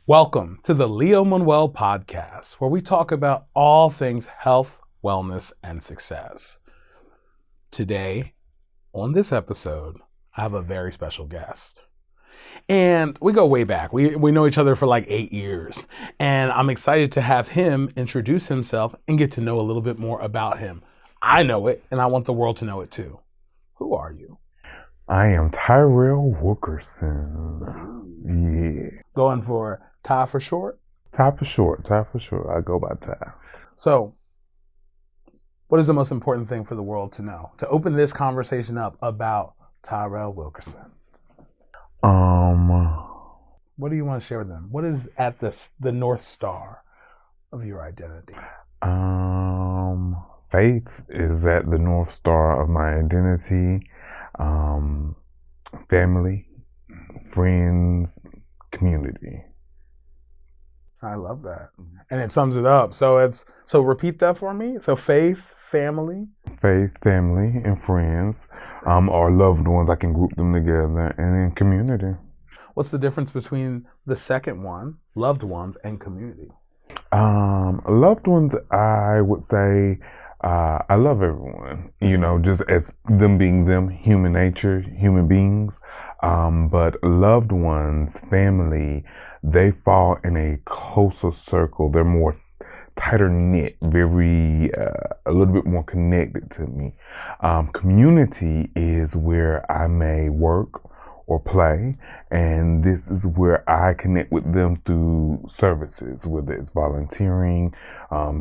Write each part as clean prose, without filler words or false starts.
Welcome to the Leo MonWell Podcast, where we talk about all things health, wellness, and success. Today, on this episode, I have a very special guest. And we go way back. We know each other for like 8 years. And I'm excited to have him introduce himself and get to know a little bit more about him. I know it, and I want the world to know it too. Who are you? I am Tirrell Wilkerson. Yeah. Going for Ty for short? Ty for short. I go by Ty. So, what is the most important thing for the world to know? To open this conversation up about Tirrell Wilkerson. What do you want to share with them? What is at the North Star of your identity? Faith is at the North Star of my identity. Family, friends, community. I love that. And it sums it up. So repeat that for me. So faith, family, and friends, or loved ones. I can group them together, and then community. What's the difference between the second one, loved ones, and community? Loved ones, I would say, I love everyone, just as them being them, human nature, human beings. But loved ones, family, they fall in a closer circle. They're more tighter knit, very, a little bit more connected to me. Community is where I may work or play, and this is where I connect with them through services, whether it's volunteering,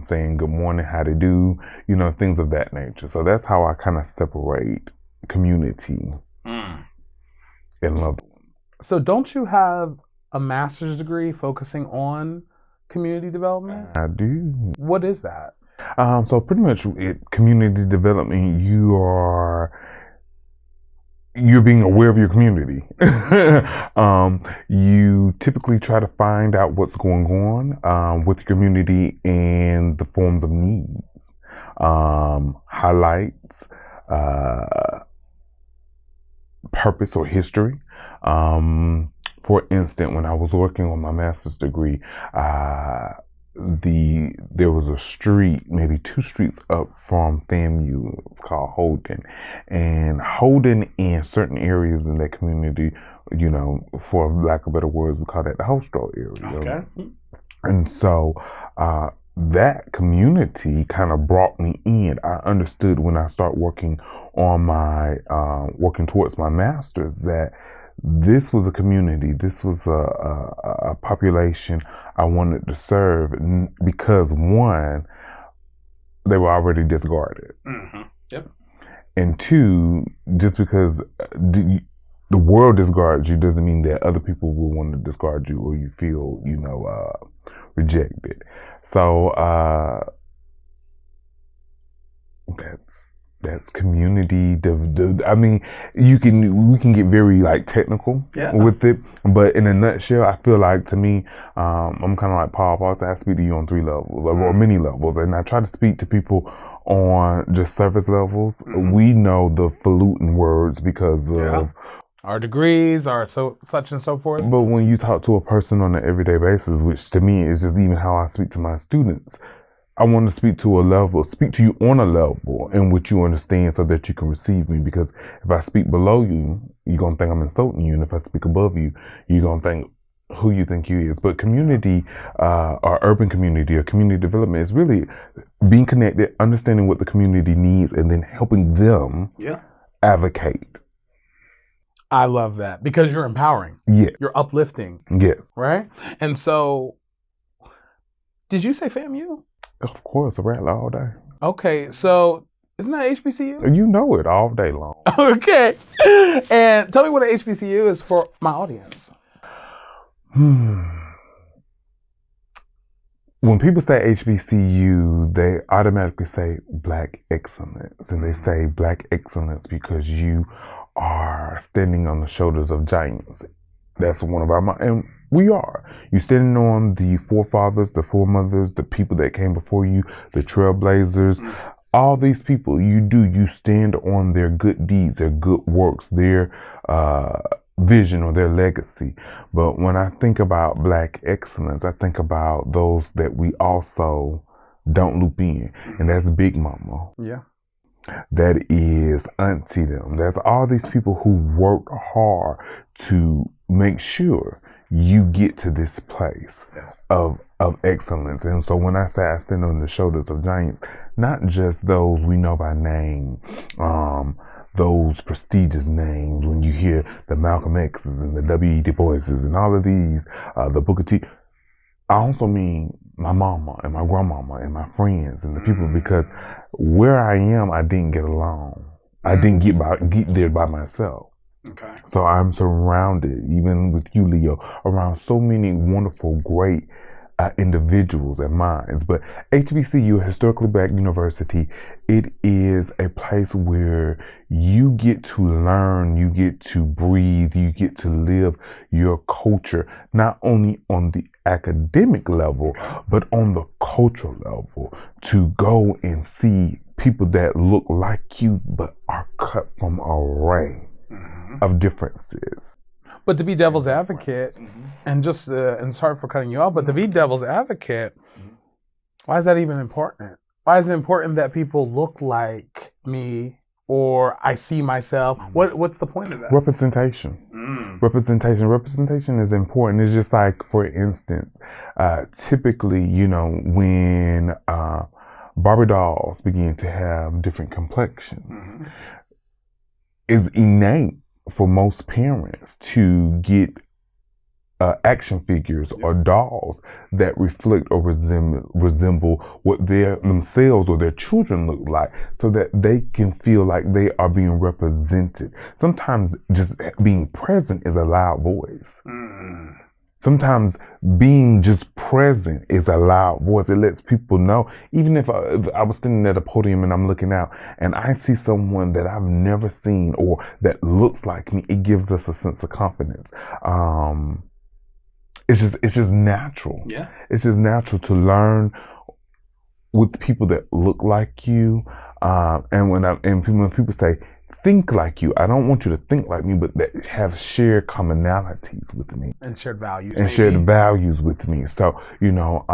saying good morning, how to do, things of that nature. So that's how I kind of separate community and loved ones. So don't you have a master's degree focusing on community development? I do. What is that? So pretty much community development, you're being aware of your community. You typically try to find out what's going on with the community and the forms of needs, highlights, purpose or history. For instance, when I was working on my master's degree, there was a street, maybe 2 streets up from FAMU. It's called Holden, and Holden in certain areas in that community, for lack of better words, we call that the Hostro area. Okay. And so that community kind of brought me in. I understood when I started working on working towards my master's that this was a community. This was a population I wanted to serve because, one, they were already discarded. Mm-hmm. Yep. And 2, just because the world discards you doesn't mean that other people will want to discard you or you feel, rejected. So that's community. We can get very technical with it, but in a nutshell, I feel like, to me, I'm kind of like Paul. I speak to you on 3 levels or many levels, and I try to speak to people on just surface levels. Mm-hmm. We know the falutin words because of our degrees, our such and so forth. But when you talk to a person on an everyday basis, which to me is just even how I speak to my students, I want to speak to you on a level in which you understand so that you can receive me. Because if I speak below you, you're going to think I'm insulting you. And if I speak above you, you're going to think who you think you is. But community, or urban community or community development is really being connected, understanding what the community needs, and then helping them advocate. I love that because you're empowering. Yes. You're uplifting. Yes. Right? And so, did you say FAMU? Of course, a rattler all day. Okay, so isn't that HBCU? You know it all day long. Okay. And tell me what an HBCU is for my audience. When people say HBCU, they automatically say Black excellence. And they say Black excellence because you are standing on the shoulders of giants. That's one of our, and we are. You're standing on the forefathers, the foremothers, the people that came before you, the trailblazers, all these people. You stand on their good deeds, their good works, their vision or their legacy. But when I think about Black excellence, I think about those that we also don't loop in. And that's Big Mama. Yeah. That is Auntie them. There's all these people who work hard to make sure you get to this place of excellence. And so when I say I stand on the shoulders of giants, not just those we know by name, those prestigious names, when you hear the Malcolm X's and the W.E. Du Bois's and all of these, the Booker T. I also mean my mama and my grandmama and my friends and the people, because where I am, I didn't get along. I didn't get there by myself. Okay. So I'm surrounded, even with you, Leo, around so many wonderful, great individuals and minds. But HBCU, Historically Black University, it is a place where you get to learn, you get to breathe, you get to live your culture, not only on the academic level, but on the cultural level, to go and see people that look like you, but are cut from an array of differences. But to be devil's advocate, and just, and sorry for cutting you off, but to be devil's advocate, why is that even important? Why is it important that people look like me or I see myself? What's the point of that? Representation. Representation is important. It's just like, for instance, typically, you know, when Barbie dolls begin to have different complexions, it's innate for most parents to get action figures or dolls that reflect or resemble what themselves or their children look like, so that they can feel like they are being represented. Sometimes just being present is a loud voice. Sometimes being just present is a loud voice. It lets people know. Even if I was standing at a podium and I'm looking out and I see someone that I've never seen or that looks like me, it gives us a sense of confidence. It's just natural. Yeah. It's just natural to learn with people that look like you. And when people say, think like you, I don't want you to think like me, but that have shared commonalities with me. And shared values. And shared values with me. So, you know,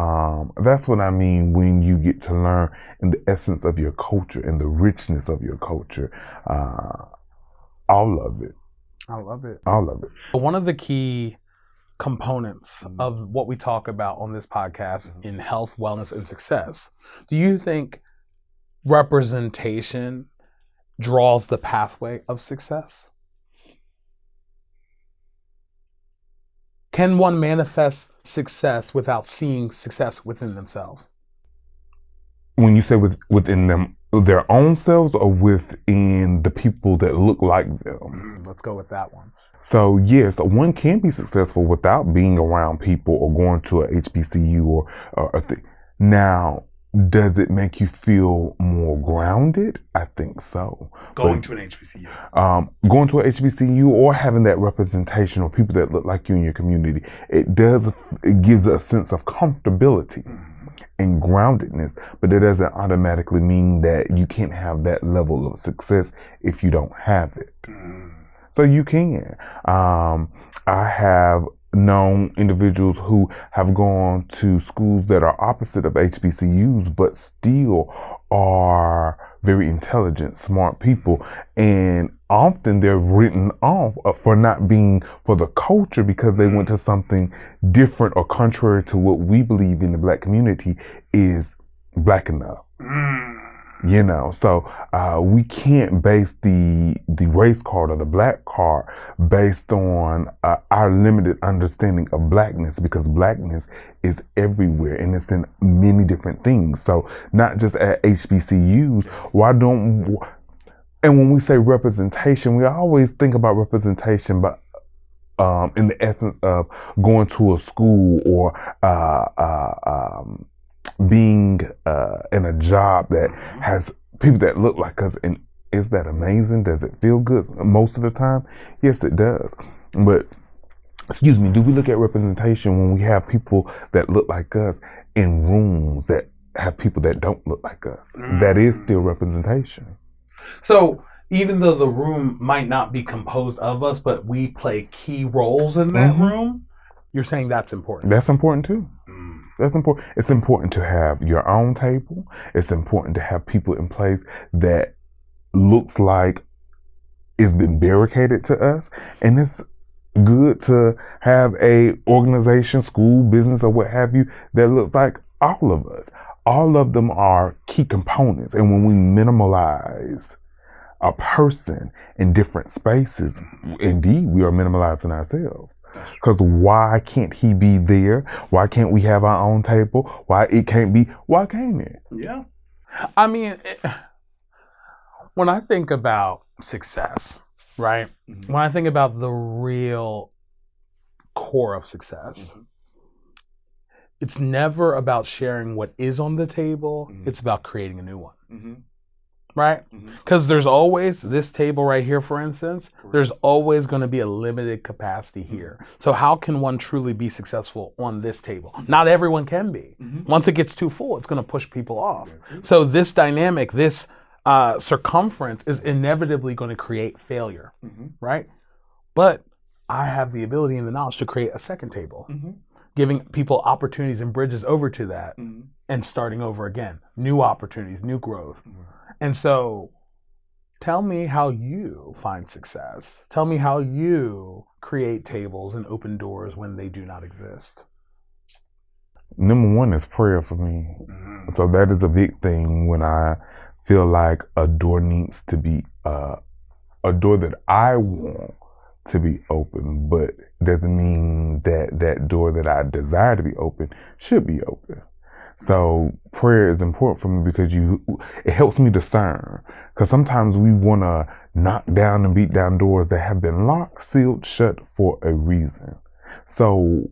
that's what I mean when you get to learn in the essence of your culture and the richness of your culture. All of it. I love it. All of it. One of the key components of what we talk about on this podcast in health, wellness, and success, do you think representation draws the pathway of success? Can one manifest success without seeing success within themselves? When you say within them, their own selves, or within the people that look like them? Let's go with that one. So yes, one can be successful without being around people or going to a HBCU or a thing. Now, does it make you feel more grounded? I think so. Going to an HBCU. Going to an HBCU or having that representation of people that look like you in your community, it gives a sense of comfortability and groundedness, but it doesn't automatically mean that you can't have that level of success if you don't have it. So you can. I have known individuals who have gone to schools that are opposite of HBCUs, but still are very intelligent, smart people. And often they're written off for not being for the culture because they went to something different or contrary to what we believe in the Black community is Black enough. You know, so we can't base the race card or the Black card based on our limited understanding of Blackness, because Blackness is everywhere and it's in many different things. So not just at HBCUs. And when we say representation, we always think about representation, but in the essence of going to a school or being in a job that has people that look like us. And is that amazing? Does it feel good most of the time? Yes, it does. But excuse me, do we look at representation when we have people that look like us in rooms that have people that don't look like us? That is still representation. So even though the room might not be composed of us, but we play key roles in that room, you're saying that's important. That's important too. That's important. It's important to have your own table. It's important to have people in place that looks like it's been barricaded to us. And it's good to have a organization, school, business, or what have you, that looks like all of us. All of them are key components. And when we minimalize a person in different spaces, indeed, we are minimalizing ourselves. Because why can't he be there? Why can't we have our own table? Why can't it? Yeah. I mean, when I think about success, right? When I think about the real core of success, it's never about sharing what is on the table. It's about creating a new one. Right? Because there's always this table right here, for instance, there's always going to be a limited capacity here. So how can one truly be successful on this table? Not everyone can be. Once it gets too full, it's going to push people off. So this dynamic, this circumference is inevitably going to create failure, right? But I have the ability and the knowledge to create a second table, giving people opportunities and bridges over to that and starting over again. New opportunities, new growth. And so tell me how you find success. Tell me how you create tables and open doors when they do not exist. Number one is prayer for me. So that is a big thing when I feel like a door needs to be a door that I want to be open, but doesn't mean that that door that I desire to be open should be open. So prayer is important for me because it helps me discern. Because sometimes we want to knock down and beat down doors that have been locked, sealed, shut for a reason. So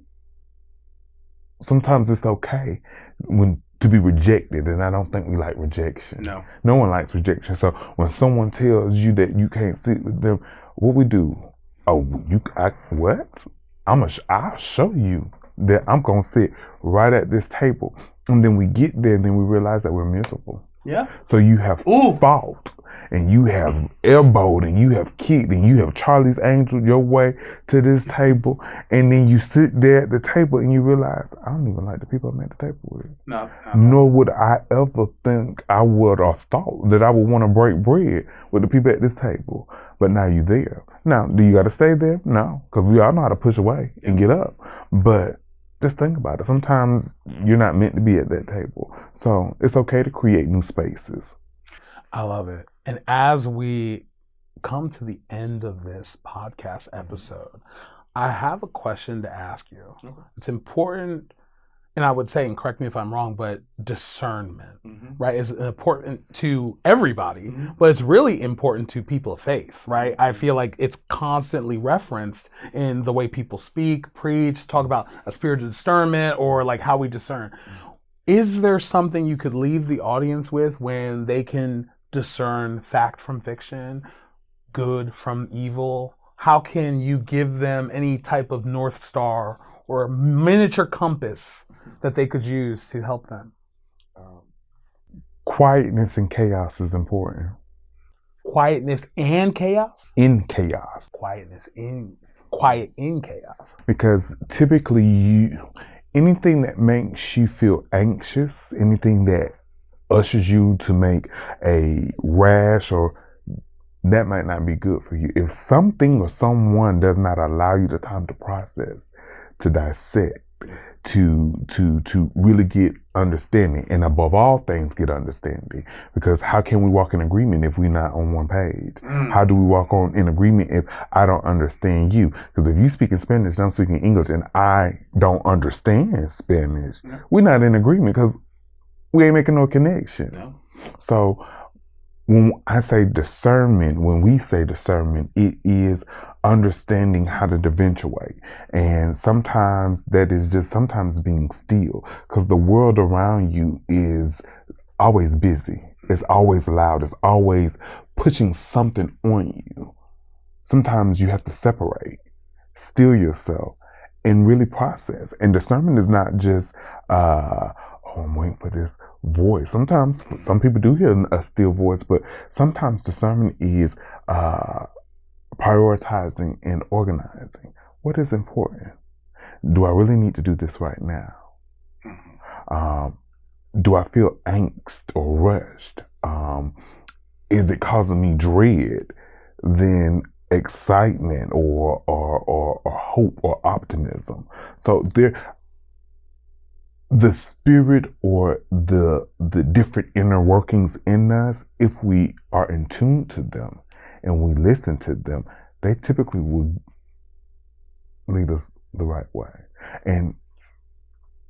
sometimes it's okay to be rejected, and I don't think we like rejection. No one likes rejection. So when someone tells you that you can't sit with them, what we do? What? I'll show you that I'm gonna sit right at this table. And then we get there and then we realize that we're miserable. Yeah. So you have fought and you have elbowed and you have kicked and you have Charlie's Angel your way to this table. And then you sit there at the table and you realize, I don't even like the people I'm at the table with. No. Nor would I ever think I would or thought that I would want to break bread with the people at this table. But now you're there. Now, do you got to stay there? No, because we all know how to push away and get up. But just think about it. Sometimes you're not meant to be at that table. So it's okay to create new spaces. I love it. And as we come to the end of this podcast episode, I have a question to ask you. It's important, and I would say, and correct me if I'm wrong, but discernment, right, is important to everybody, but it's really important to people of faith, right? I feel like it's constantly referenced in the way people speak, preach, talk about a spirit of discernment or like how we discern. Is there something you could leave the audience with when they can discern fact from fiction, good from evil? How can you give them any type of North Star or miniature compass that they could use to help them? Quietness and chaos is important. Quietness and chaos? In chaos. Quiet in chaos. Because typically anything that makes you feel anxious, anything that ushers you to make a rash, or that might not be good for you. If something or someone does not allow you the time to process, to dissect, to really get understanding, and above all things get understanding, because how can we walk in agreement if we're not on one page? How do we walk in agreement if I don't understand you? Because if you speak in Spanish, I'm speaking English, and I don't understand Spanish, we're not in agreement because we ain't making no connection. So when I say discernment, when we say discernment, it is understanding how to differentiate. And sometimes that is just sometimes being still, because the world around you is always busy. It's always loud. It's always pushing something on you. Sometimes you have to separate, still yourself, and really process. And discernment is not just, oh, I'm waiting for this voice. Sometimes some people do hear a still voice, but sometimes discernment is prioritizing and organizing. What is important? Do I really need to do this right now? Do I feel angst or rushed? Is it causing me dread than excitement or hope or optimism? So the spirit or the different inner workings in us, if we are in tune to them and we listen to them, they typically will lead us the right way. And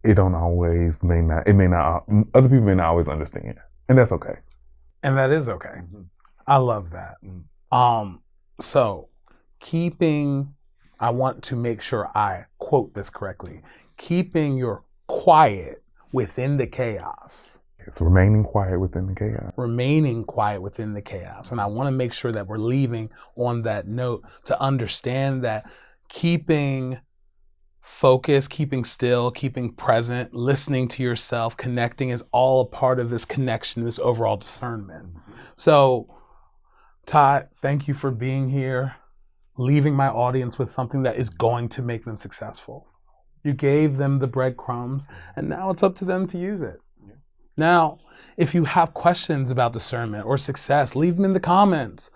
it don't always, other people may not always understand. And that's okay. And that is okay. I love that. So I want to make sure I quote this correctly, keeping your quiet within the chaos. It's remaining quiet within the chaos. Remaining quiet within the chaos. And I want to make sure that we're leaving on that note to understand that keeping focus, keeping still, keeping present, listening to yourself, connecting is all a part of this connection, this overall discernment. So, Todd, thank you for being here, leaving my audience with something that is going to make them successful. You gave them the breadcrumbs, and now it's up to them to use it. Yeah. Now, if you have questions about discernment or success, leave them in the comments.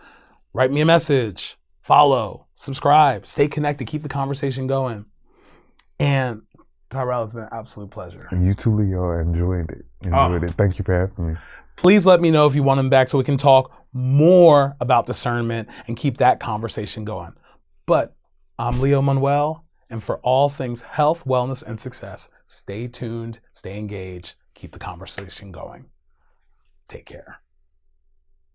Write me a message, follow, subscribe, stay connected, keep the conversation going. And Tirrell, it's been an absolute pleasure. And you too, Leo. I enjoyed it. Thank you for having me. Please let me know if you want him back so we can talk more about discernment and keep that conversation going. But I'm Leo MonWell, and for all things health, wellness, and success, stay tuned, stay engaged, keep the conversation going. Take care.